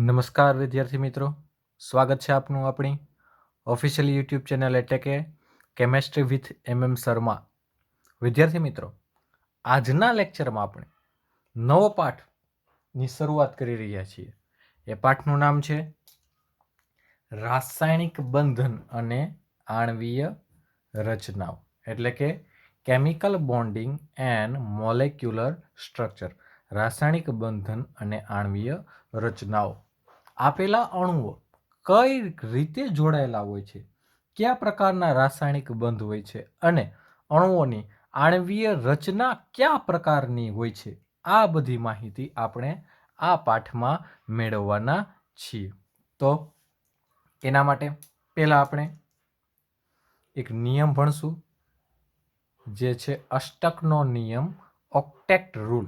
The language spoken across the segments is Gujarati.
નમસ્કાર વિદ્યાર્થી મિત્રો, સ્વાગત છે આપનું આપણી ઓફિશિયલ યુટ્યુબ ચેનલ એટલે કે કેમેસ્ટ્રી વિથ MM શર્મા. વિદ્યાર્થી મિત્રો, આજના લેક્ચરમાં આપણે નવો પાઠની શરૂઆત કરી રહ્યા છીએ. એ પાઠનું નામ છે રાસાયણિક બંધન અને આણ્વીય રચનાઓ, એટલે કે chemical bonding and molecular structure. રાસાયણિક બંધન અને આણ્વીય રચનાઓ. આપેલા અણુઓ કઈ રીતે જોડાયેલા હોય છે, કયા પ્રકારના રાસાયણિક બંધ હોય છે અને અણુઓની આણ્વીય રચના કયા પ્રકારની હોય છે, આ બધી માહિતી આપણે આ પાઠમાં મેળવવાના છીએ. તો એના માટે પહેલા આપણે એક નિયમ ભણશું, જે છે અષ્ટકનો નિયમ, ઓક્ટેટ રૂલ.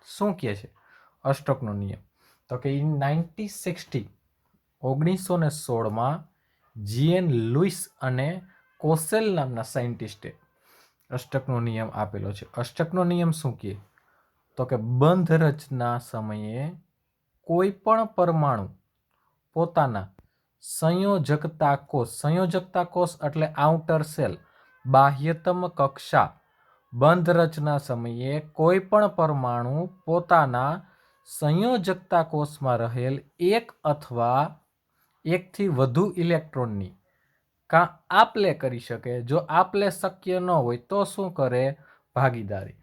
શું કહે છે અષ્ટકનો નિયમ? તો કે ઇન 1916 GN લુઈસ અને કોસેલ નામના સાયન્ટિસ્ટે અષ્ટકનો નિયમ આપેલો છે. અષ્ટકનો નિયમ શું કહે? તો કે બંધ રચના સમયે કોઈ પણ પરમાણુ પોતાના સંયોજકતા કોષ એટલે આઉટર સેલ, બાહ્યતમ કક્ષા. બંધ રચના સમયે કોઈ પણ પરમાણુ પોતાના સંયોજકતા કોષમાં રહેલ એક અથવા એકથી વધુ ઇલેક્ટ્રોનની આપ-લે કરી શકે. જો આપ-લે શક્ય ન હોય તો શું કરે? ભાગીદારી.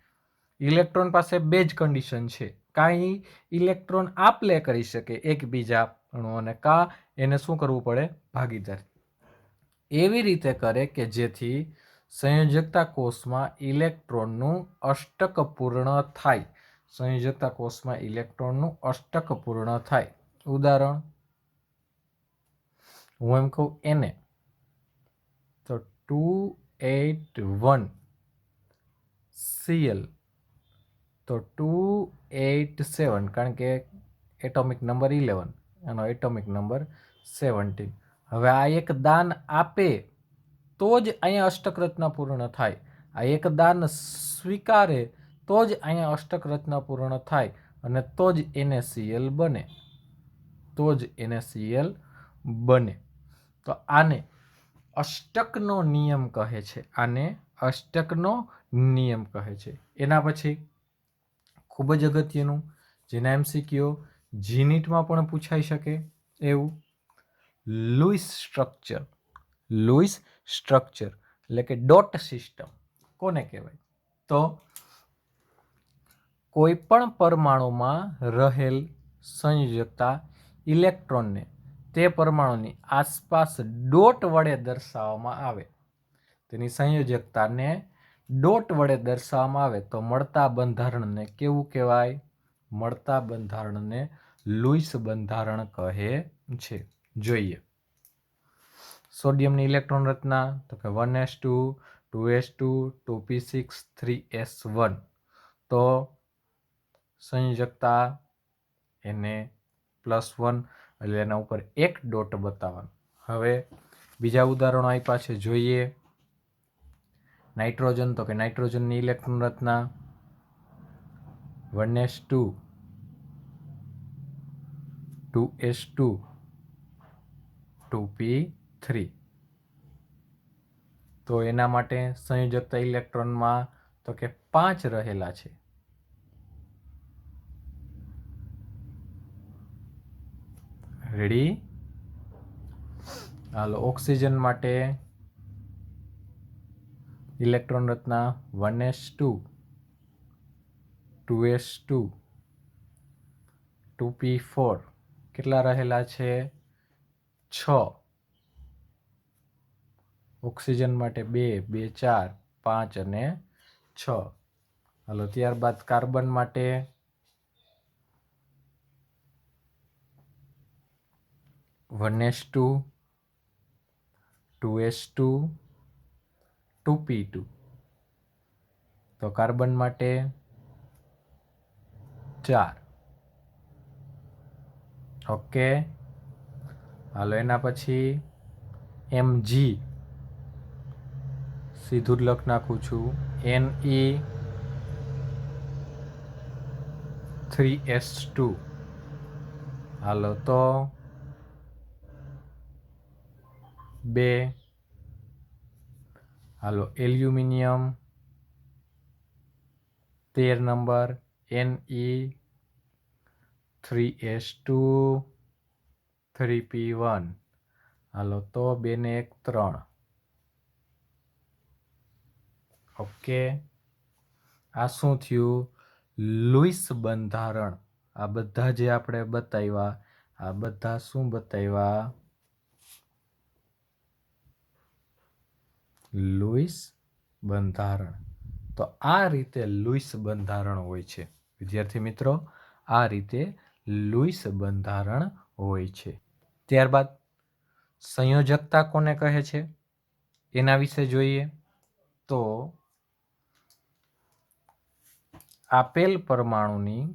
ઇલેક્ટ્રોન પાસે બે જ કન્ડિશન છે, કાંઈ ઇલેક્ટ્રોન આપ-લે કરી શકે એકબીજા અણુઓને, એને શું કરવું પડે? ભાગીદારી. એવી રીતે કરે કે જેથી સંયોજકતા કોષમાં ઇલેક્ટ્રોનનું અષ્ટક પૂર્ણ થાય. સંયોજકતા કોષમાં ઇલેક્ટ્રોનનું અષ્ટક પૂર્ણ થાય. ઉદાહરણ હું એમ કહું એને, તો 281 Cl, તો 287, કારણ કે એટોમિક નંબર 11, એનો એટોમિક નંબર 17. હવે આ એક દાન આપે તો જ અહીંયા અષ્ટક રચના પૂર્ણ થાય. આ એક દાન સ્વીકારે તો જ અહીંયા અષ્ટક રચના પૂર્ણ થાય અને તો જ NaCl બને. તો આને અષ્ટકનો નિયમ કહે છે. એના પછી ખૂબ જ અગત્યનું, જેના MCQ જીનીટમાં પણ પૂછાઈ શકે એવું, લુઈસ સ્ટ્રક્ચર એટલે કે ડોટ સિસ્ટમ કોને કહેવાય? તો કોઈ પણ પરમાણુમાં રહેલ સંયોજકતા ઇલેક્ટ્રોનને તે પરમાણુની આસપાસ ડોટ વડે દર્શાવવામાં આવે. તેની સંયોજકતાને ડોટ વડે દર્શાવવામાં આવે તો મળતા બંધારણને કેવું કહેવાય? મળતા બંધારણને લુઈસ બંધારણ કહે છે. જોઈએ સોડિયમની ઇલેક્ટ્રોન રચના, તો કે 1s2 2s2 2p6 3s1. તો સંયોજકતા Na+1 એટલે એના ઉપર એક ડોટ બતાવવાનું. હવે બીજા ઉદાહરણો આપ્યા છે, જોઈએ. નાઇટ્રોજન, તો કે નાઇટ્રોજનની ઇલેક્ટ્રોન રચના 1s2 2s2 2p3. તો એના માટે સંયોજકતા ઇલેક્ટ્રોનમાં તો કે 5 રહેલા છે. રેડી? હાલો, ઓક્સિજન માટે ઇલેક્ટ્રોન રચના 1s2 2s2 2p4. કેટલા રહેલા છે? 6. ઓક્સિજન માટે 2 2 4 5 અને 6. હાલો, ત્યારબાદ કાર્બન માટે (1s2 2s2 2p2). તો કાર્બન માટે 4. ઓકે. હાલો, એના પછી Mg, સીધું જ લખ નાખું છું, Ne3s2. હાલો તો 2. હાલો એલ્યુમિનિયમ 13 નંબર Ne3S2 3P1. હાલો તો 2 ને 1 3. ઓકે, આ શું થયું? લુઈસ બંધારણ. આ બધા જે આપણે બતાવ્યા, આ બધા શું બતાવ્યા? લુઈસ બંધારણ. તો આ રીતે લુઈસ બંધારણ હોય છે વિદ્યાર્થી મિત્રો, આ રીતે લુઈસ બંધારણ હોય છે. ત્યારબાદ સંયોજકતા કોને કહે છે એના વિશે જોઈએ તો આપેલ પરમાણુની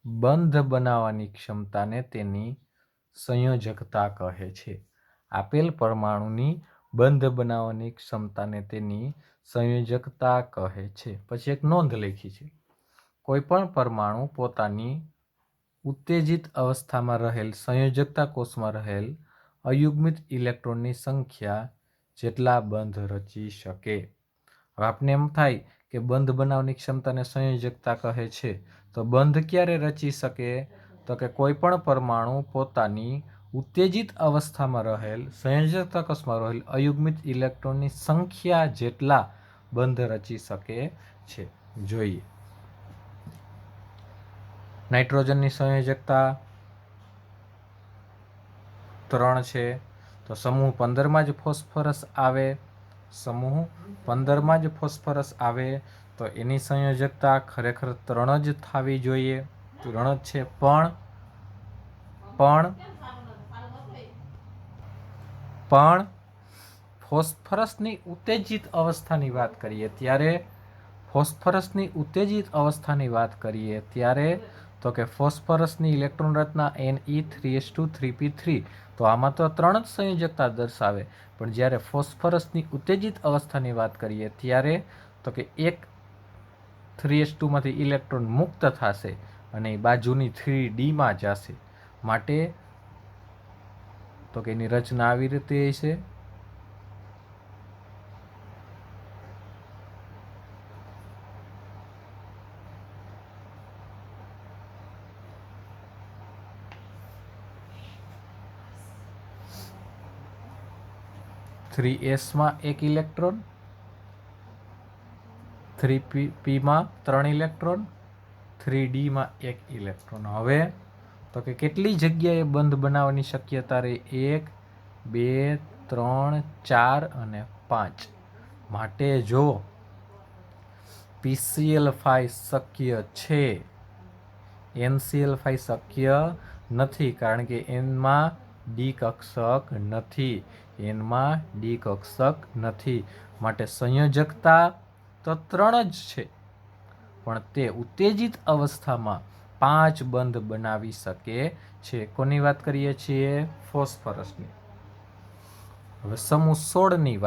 બંધ બનાવવાની ક્ષમતાને તેની સંયોજકતા કહે છે. આપેલ પરમાણુની બંધ બનાવવાની ક્ષમતાને તેની સંયોજકતા કહે છે. પછી એક નોંધ લખી છે, કોઈ પણ પરમાણુ પોતાની ઉત્તેજિત અવસ્થામાં રહેલ સંયોજકતા કોષમાં રહેલ અયુગ્મિત ઇલેક્ટ્રોનની સંખ્યા જેટલા બંધ રચી શકે. હવે આપને એમ થાય કે બંધ બનાવવાની ક્ષમતાને સંયોજકતા કહે છે, તો બંધ ક્યારે રચી શકે? તો કે કોઈ પણ પરમાણુ પોતાની ઉત્તેજિત અવસ્થામાં રહેલ સંયોજકતા કોષમાં રહેલ અયુગ્મિત ઇલેક્ટ્રોનની સંખ્યા જેટલા બંધ રચી શકે છે. જોઈએ, નાઇટ્રોજનની સંયોજકતા 3 છે, તો સમૂહ 15માં જ ફોસ્ફરસ આવે. સમૂહ 15માં જ ફોસ્ફરસ આવે તો એની સંયોજકતા ખરેખર 3 જ થવી જોઈએ, 3 જ છે. પણ ફોસ્ફરસની ઉત્તેજિત અવસ્થાની વાત કરીએ ત્યારે તો કે ફોસ્ફરસની ઇલેક્ટ્રોન રચના Ne3S2 3P3. તો આમાં તો 3 જ સંયોજકતા દર્શાવે, પણ જ્યારે ફોસ્ફરસની ઉત્તેજિત અવસ્થાની વાત કરીએ ત્યારે તો કે એક 3S2 માંથી ઇલેક્ટ્રોન મુક્ત થશે અને બાજુની 3D માં જશે. માટે તો કે એની રચના આવી રીતે છે. માં 1 ઇલેક્ટ્રોન, 3P માં 3 ઇલેક્ટ્રોન, 3D માં 1 ઇલેક્ટ્રોન. હવે તો કે કેટલી જગ્યાએ બંધ બનાવવાની શક્યતા રહે? 1, 2, 3, 4 અને 5. માટે જો PCl5 શક્ય છે, NCl5 શક્ય નથી, કારણ કે એનમાં ડી કક્ષક નથી. માટે સંયોજકતા તો 3 જ છે, પણ તે ઉત્તેજિત અવસ્થામાં 5 બંધ બનાવી શકે છે. કોની વાત કરીએ છીએ? ફોસ્ફરસની. હવે સમૂહ 16ની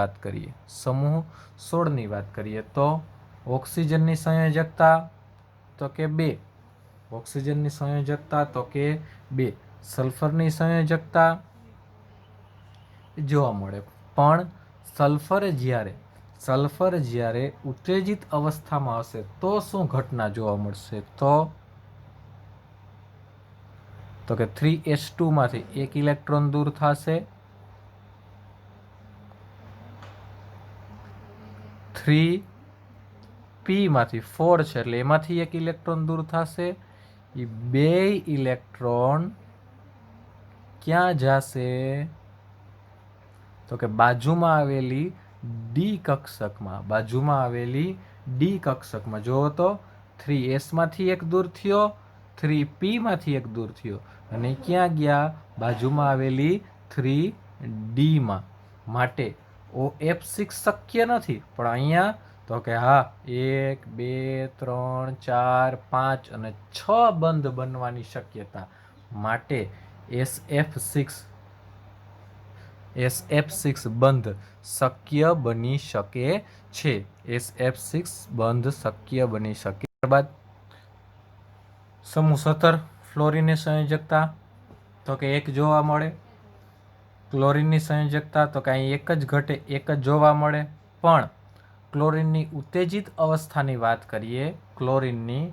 વાત કરીએ તો ઓક્સિજનની સંયોજકતા તો કે 2. સલ્ફરની સંયોજકતા જોવા મળે, પણ સલ્ફર જ્યારે ઉત્તેજિત અવસ્થામાં હશે તો શું ઘટના જોવા મળશે? તો કે 3S2 માંથી 1 ઇલેક્ટ્રોન દૂર થશે, 3P માંથી 4 છે એટલે એમાંથી 1 ઇલેક્ટ્રોન દૂર થશે. એ 2 ઇલેક્ટ્રોન ક્યાં જશે? તો કે બાજુમાં આવેલી ડી કક્ષકમાં. જોવો તો 3S માંથી 1 દૂર થયો, 3P માંથી 1 દૂર થયો અને ક્યાં ગયા? બાજુમાં આવેલી 3D માં. માટે OF6 શક્ય નથી, પણ અહીંયા તો કે હા 1, 2, 3, 4, 5 અને 6 બંધ બનવાની શક્યતા. માટે SF6 બંધ શક્ય બની શકે છે. ત્યારબાદ समूह 17 फ्लोरीनની સંયોજકતા તો કે 1 જોવા મળે। ક્લોરીનની સંયોજકતા તો કે અહીં 1 જ ઘટે, 1 જ જોવા મળે। પણ ક્લોરીનની ઉત્તેજિત અવસ્થાની વાત કરીએ, ક્લોરીનની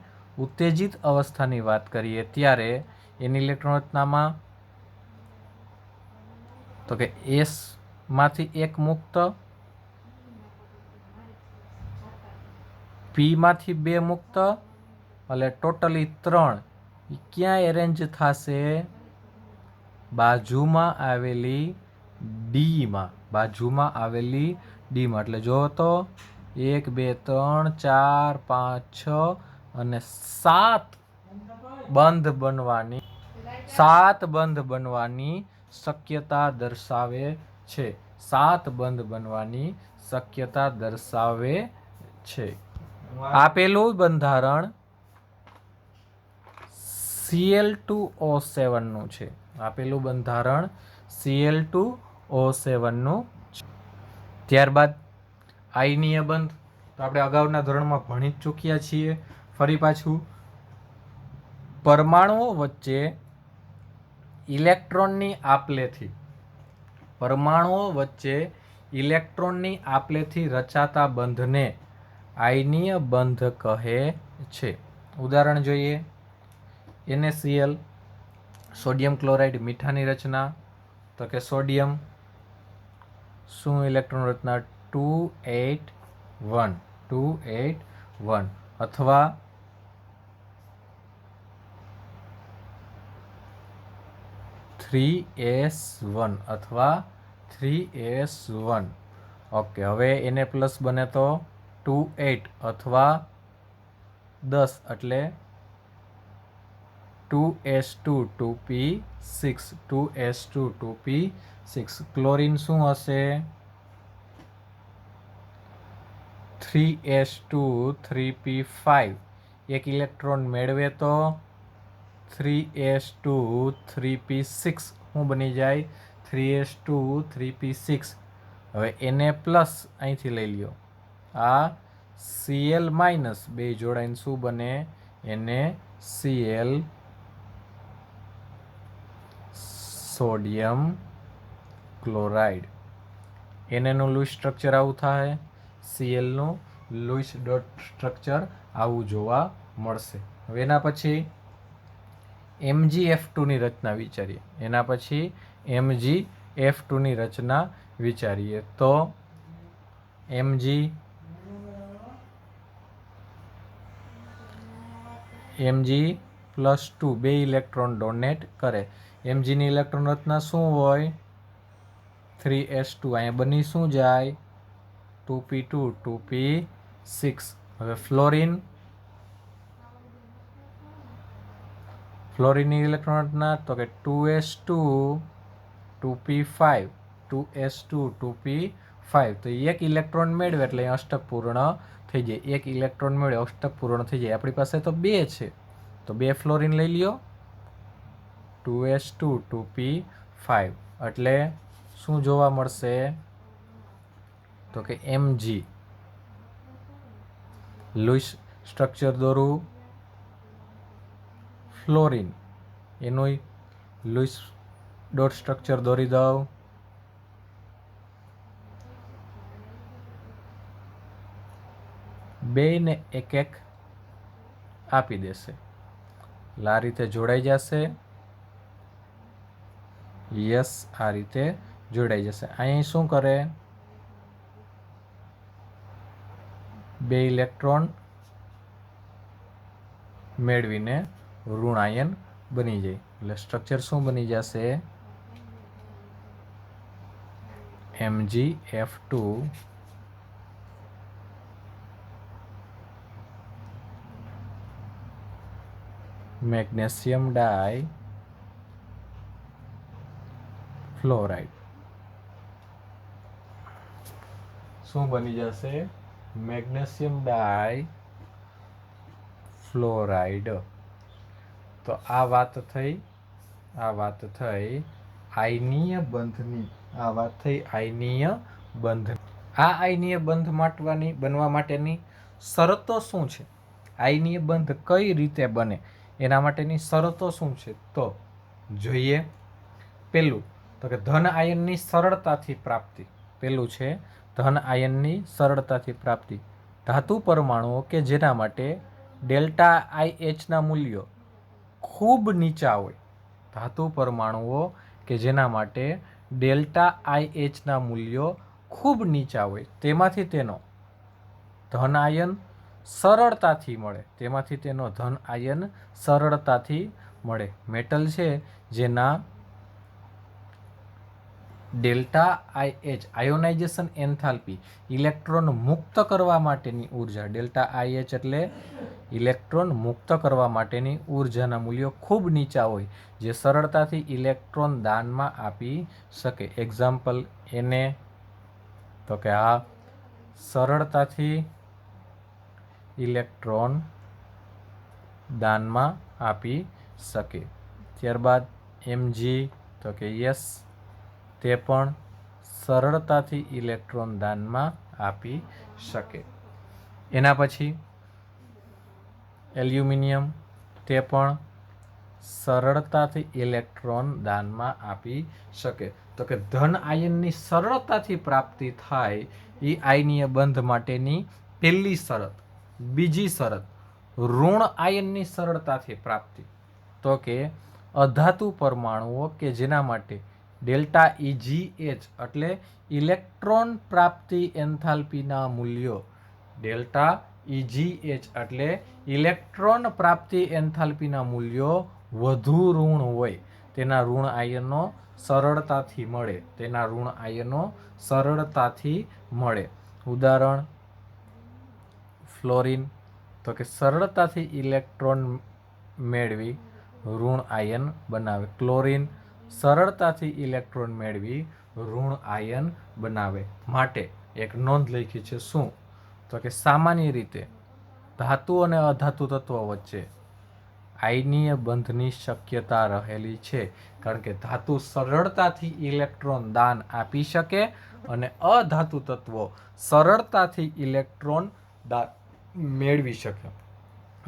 ઉત્તેજિત અવસ્થાની વાત કરીએ ત્યારે એની ઇલેક્ટ્રોન રચનામાં તો કે S માંથી 1 મુક્ત, P માંથી 2 મુક્ત, એટલે ટોટલી 3 ક્યાં એરેન્જ થશે? બાજુમાં આવેલી ડીમાં, બાજુમાં આવેલી ડીમાં। એટલે જો તો 1 2 3 4 5 6 અને 7 બંધ બનવાની, 7 બંધ બનવાની શક્યતા દર્શાવે છે। 7 બંધ બનવાની શક્યતા દર્શાવે છે। આપેલું બંધારણ Cl2O7 નું છે। આપેલું બંધારણ Cl2O7 નું છે। ત્યારબાદ આયનીય બંધ તો આપણે અગાઉના ધોરણમાં ભણી જ ચૂક્યા છીએ। ફરી પાછું, પરમાણુઓ વચ્ચે ઇલેક્ટ્રોનની આપલેથી, પરમાણુઓ વચ્ચે ઇલેક્ટ્રોનની આપલેથી રચાતા બંધને આયનીય બંધ કહે છે। ઉદાહરણ જોઈએ, NaCl, સોડિયમ ક્લોરાઇડ, મીઠાની રચના તો કે સોડિયમ શું ઇલેક્ટ્રોન રચના 281, 281 અથવા (3s1) અથવા 3s1। ઓકે, હવે Na પ્લસ બને તો 28 અથવા 10 એટલે 2s2 2p6, 2s2 2p6। Chlorine શું હશે? 3s2 3p5, 1 ઇલેક્ટ્રોન મેળવે તો 3s2 3p6 શું બની જાય? 3s2 3p6। હવે Na પ્લસ અહીંથી લઈ લ્યો, આ Cl માઇનસ બે જોડાઈને શું બને? NaCl, sodium chloride. Na નું લૂઇસ સ્ટ્રક્ચર આવું થાય, Cl નું લૂઇસ ડોટ સ્ટ્રક્ચર આવું જોવા મળશે। હવે એના પછી MgF2 ની રચના વિચારીએ, એના પછી MgF2 ની રચના વિચારીએ તો Mg+2 બે ઇલેક્ટ્રોન ડોનેટ કરે। Mg ની ઇલેક્ટ્રોન રચના શું હોય? 3s2, અહીંયા બની શું જાય? 2p2 2p6। હવે ફ્લોરિન, ફ્લોરિનની ઇલેક્ટ્રોન રચના તો કે 2s2 2p5, 2s2 2p5। તો એક ઇલેક્ટ્રોન મેળવે એટલે અષ્ટક પૂર્ણ થઈ જાય, એક ઇલેક્ટ્રોન મેળવે અષ્ટક પૂર્ણ થઈ જાય। આપણી પાસે તો 2 છે તો 2 ફ્લોરિન લઈ લ્યો, 2s2 2p5 એટલે શું જોવા મળશે? તો કે Mg, લૂઇસ સ્ટ્રક્ચર દોરું, ફ્લોરિન એનું લૂઇસ ડોટ સ્ટ્રક્ચર દોરી દઉં, બેને એક એક આપી દેશે, આ રીતે જોડાઈ જશે। યસ, આ રીતે જોડાઈ જશે। અહીં શું કરે? બે ઇલેક્ટ્રોન મેળવીને ઋણાયન બની જાય, એટલે સ્ટ્રક્ચર શું બની જશે? MgF2 મેગ્નેશિયમ ડાઈ ફ્લોરાઇડ શું બની જશે? મેગ્નેશિયમ ડાઈ ફ્લોરાઇડ। તો આ વાત થઈ આયનીય બંધની, આ વાત થઈ આયનીય બંધ। આ આયનીય બંધ બનવા માટેની શરતો શું છે? આયનીય બંધ કઈ રીતે બને એના માટેની શરતો શું છે તો જોઈએ. પહેલું તો કે ધન આયનની સરળતાથી પ્રાપ્તિ. પહેલું છે ધન આયનની સરળતાથી પ્રાપ્તિ. ધાતુ પરમાણુઓ કે જેના માટે ડેલ્ટા IH મૂલ્યો ખૂબ નીચા હોય. ધાતુ પરમાણુઓ કે જેના માટે ડેલ્ટા IH મૂલ્યો ખૂબ નીચા હોય તેમાંથી તેનો ધન આયન સરળતાથી મળે. તેમાંથી તેનો ધન આયન સરળતાથી મળે. મેટલ છે જેના delta IH ionisation enthalpy electron મુક્ત કરવા માટેની ઉર્જા. ડેલ્ટા IH એટલે ઇલેક્ટ્રોન મુક્ત કરવા માટેની ઉર્જાના મૂલ્યો ખૂબ નીચા હોય જે સરળતાથી ઇલેક્ટ્રોન દાનમાં આપી શકે. એક્ઝામ્પલ એને તો કે આ સરળતાથી ઇલેક્ટ્રોન દાનમાં આપી શકે. ત્યારબાદ Mg તો કે યસ, તે પણ સરળતાથી ઇલેક્ટ્રોન દાનમાં આપી શકે. એના પછી એલ્યુમિનિયમ, તે પણ સરળતાથી ઇલેક્ટ્રોન દાનમાં આપી શકે. તો કે ધન આયનની સરળતાથી પ્રાપ્તિ થાય એ આયનીય બંધ માટેની પહેલી શરત. બીજી શરત ઋણ આયનની સરળતાથી પ્રાપ્તિ. તો કે અધાતુ પરમાણુઓ કે જેના માટે ડેલ્ટા EGH એટલે ઇલેક્ટ્રોન પ્રાપ્તિ એન્થાલ્પીના મૂલ્યો. ડેલ્ટા EGH એટલે ઇલેક્ટ્રોન પ્રાપ્તિ એન્થાલ્પીના મૂલ્યો વધુ ઋણ હોય તેના ઋણ આયનો સરળતાથી મળે. તેના ઋણ આયનો સરળતાથી મળે. ઉદાહરણ ફ્લોરિન, તો કે સરળતાથી ઇલેક્ટ્રોન મેળવી ઋણ આયન બનાવે. ક્લોરિન સરળતાથી ઇલેક્ટ્રોન મેળવી ઋણ આયન બનાવે. માટે એક નોંધ લખી છે શું તો કે સામાન્ય રીતે ધાતુ અને અધાતુ તત્વો વચ્ચે આયનીય બંધની શક્યતા રહેલી છે કારણ કે ધાતુ સરળતાથી ઇલેક્ટ્રોન દાન આપી શકે અને અધાતુ તત્વો સરળતાથી ઇલેક્ટ્રોન દાન મેળવી શકે.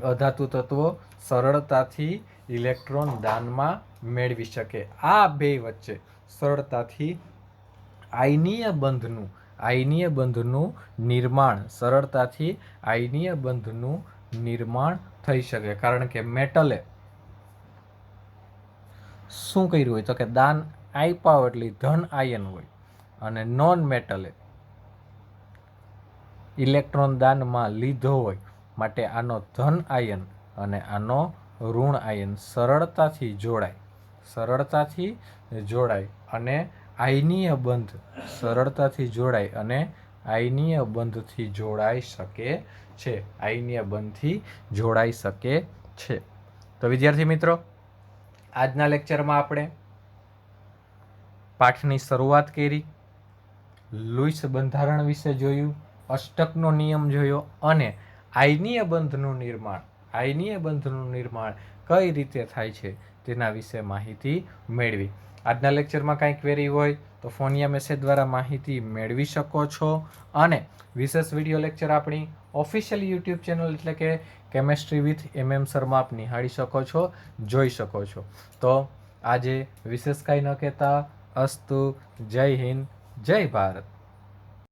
અધાતુ તત્વો સરળતાથી ઇલેક્ટ્રોન દાનમાં મેળવી શકે. આ બે વચ્ચે સરળતાથી આયનીય બંધનું નિર્માણ સરળતાથી આયનીય બંધનું નિર્માણ થઈ શકે. કારણ કે મેટલે શું કર્યું હોય તો કે દાન આપ્યા હોય એટલે ધન આયન હોય અને નોન મેટલે ઇલેક્ટ્રોન દાનમાં લીધો હોય માટે આનો ધન આયન અને આનો ઋણ આયન સરળતાથી જોડાય અને આયનીય બંધ સરળતાથી જોડાય અને આયનીય બંધથી જોડાઈ શકે છે. આયનીય બંધથી જોડાઈ શકે છે. તો વિદ્યાર્થી મિત્રો, આજના લેક્ચરમાં આપણે પાઠની શરૂઆત કરી, લુઈસ બંધારણ વિશે જોયું, અષ્ટકનો નિયમ જોયો અને આયનીય બંધનું નિર્માણ કઈ રીતે થાય છે તેના વિશે માહિતી મેળવી. આજના લેક્ચરમાં કાંઈ ક્વેરી હોય તો ફોન યા મેસેજ દ્વારા માહિતી મેળવી શકો છો અને વિશેષ વિડીયો લેક્ચર આપણી ઓફિશિયલ યુટ્યુબ ચેનલ એટલે કે કેમેસ્ટ્રી વિથ MM શર્મા આપ નિહાળી શકો છો, જોઈ શકો છો. તો આજે વિશેષ કાંઈ ન કહેતા અસ્તુ. જય હિન્દ, જય ભારત.